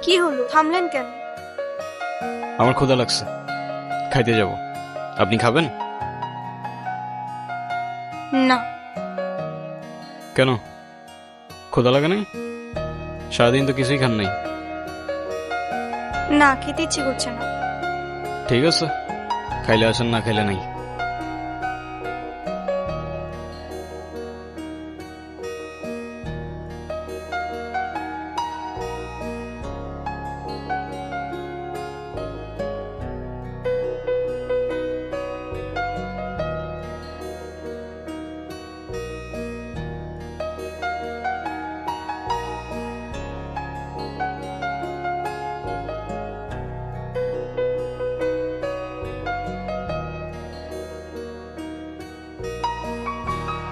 কি হলো, থামলেন কেন? আমার ক্ষুধা লাগছে, খাইতে যাব। আপনি খাবেন? না। কেন, ক্ষুধা লাগে নাই? সারাদিন তো কিছুই খান নাই। না, খেতে ইচ্ছে করছে না। ঠিক আছে, খাইলে আসেন, না খাইলে নাই।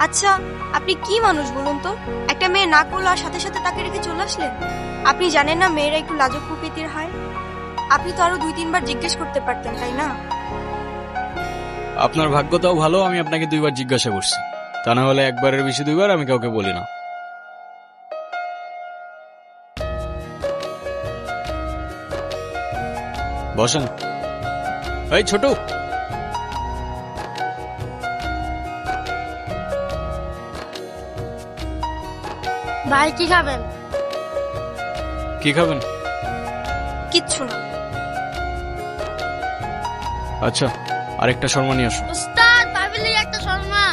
আচ্ছা, আপনি কি মানুষ বলুন তো? একটা মেয়ে না করলো আর সাথে সাথে তাকে রেখে চলে আসলেন। আপনি জানেন না মেয়েরা একটু লাজুক প্রকৃতির হয়? আপনি তো আরো 2-3 বার জিজ্ঞেস করতে পারতেন, তাই না? আপনার ভাগ্যটাও ভালো, আমি আপনাকে 2বার জিজ্ঞাসা করছি। তা না হলে একবারের বেশি 2বার আমি কাউকে বলি না। বসেন। এই ছোট, ভাই কি খাবেন? কি খাবেন? কিচ্ছু না। আচ্ছা, আরেকটা শর্মা নিয়ে আসুন। উস্তাদ ভাবিলি একটা শর্মা।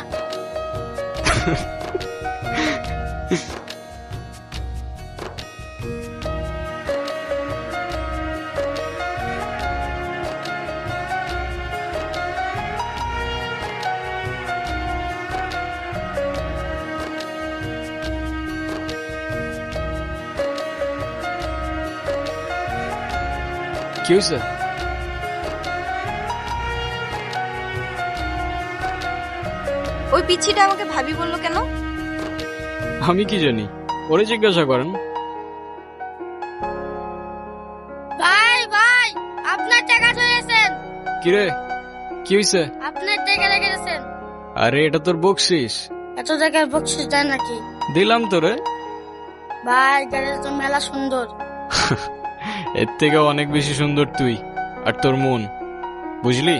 কি হয়েছে? ওই পিচ্ছিটা আমাকে ভাবি বললো কেন? আমি কি জানি, ওরে জিজ্ঞাসা করেন। ভাই ভাই আপনার টাকা চলেছেন। কিরে, কি হয়েছে? আপনার টাকা রেখে গেছেন। আরে এটা তোর বকশিস। এত টাকার বকশিস দেন নাকি? দিলাম তোরে। ভাই গাড়ি তো মেলা সুন্দর। এর থেকে অনেক বেশি সুন্দর তুই আর তোর মন, বুঝলি?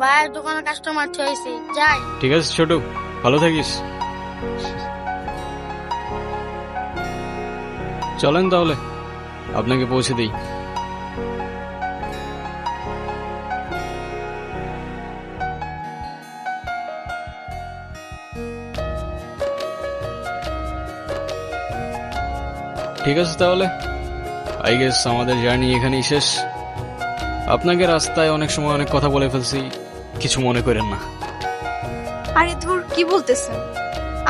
ভাই দোকানে কাস্টমার হয়েছে, যাই। ঠিক আছে ছোট, ভালো থাকিস। চলেন তাহলে, আপনাকে পৌঁছে দিই। ঠিক আছে তাহলে, আই গেস আমাদের জার্নি এখানেই শেষ। আপনাকে রাস্তায় অনেক সময় অনেক কথা বলে ফেলছি, কিছু মনে করেন না। আরে ধুর, কি বলতেছেন?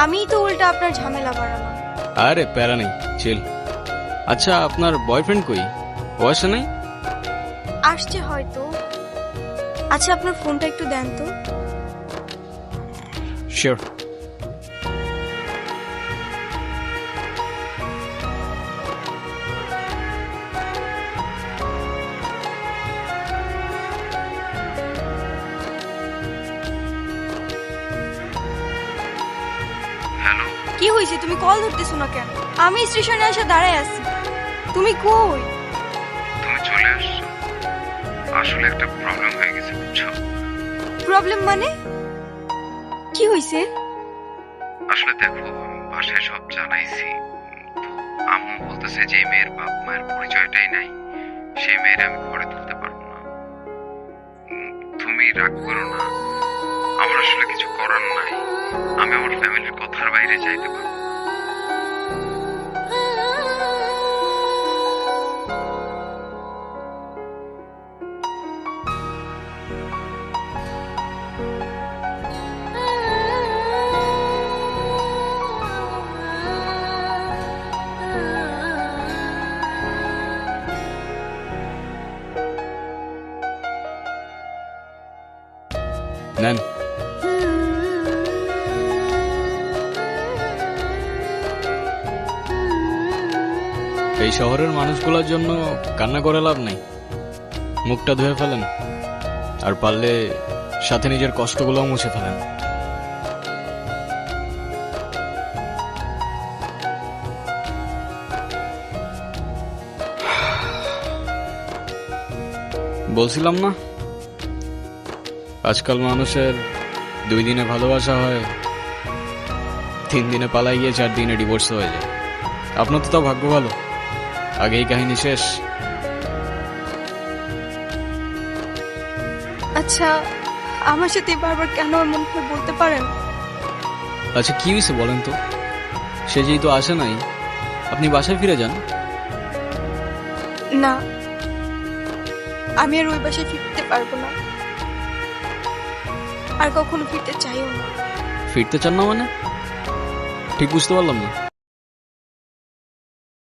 আমিই তো উল্টা আপনার ঝামেলা বাড়ালাম। আরে প্যারা নেই, চিল। আচ্ছা, আপনার বয়ফ্রেন্ড কই? ও আসে নাই? আসছে হয়তো। আচ্ছা, আপনার ফোনটা একটু দেন তো। শিওর। কি হয়েছে, তুমি কল ধরতেছো না কেন? আমি স্টেশনে এসে দাঁড়ায় আছি। তুমি কই? তুমি চলে আসছো। আসলে একটা প্রবলেম হয়ে গেছে, বুঝছো? প্রবলেম মানে? কি হয়েছে? আসলে দেখো, আমি বাসায় সব জানাইছি। তো আম্মু বলতেছে যে এই মেয়ের বাপ মায়ের পরিচয়টাই নাই, সেই মেয়ের আমি ঘরে তুলতে পারবো না। তুমি রাগ করো না, আমার আসলে কিছু করার নাই। আমি আমার ফ্যামিলির কথার বাইরে যাইতে পারবো না। নেন। এই শহরের মানুষগুলোর জন্য কান্না করে লাভ নেই, মুখটা ধুয়ে ফেলেন, আর পারলে সাথে নিজের কষ্টগুলোও মুছে ফেলেন। বলছিলাম না আজকাল মানুষের 2 দিনে ভালোবাসা হয়, 3 দিনে পালাই গিয়ে 4 দিনে ডিভোর্স হয়ে যায়। আপনার তো তাও ভাগ্য ভালো, আগেই কাহিনী শেষ। আচ্ছা, আমার সাথে বারবার কেন এমন করে বলতে পারেন? আচ্ছা কি হয়েছে বলেন তো? সে যেহেতু আসে নাই, আপনি বাসায় ফিরে যান। না, আমি আর ওই বাসায় ফিরতে পারবো না, আর কখনো ফিরতে চাইও না। ফিরতে চান না মানে? ঠিক বুঝতে পারলাম না।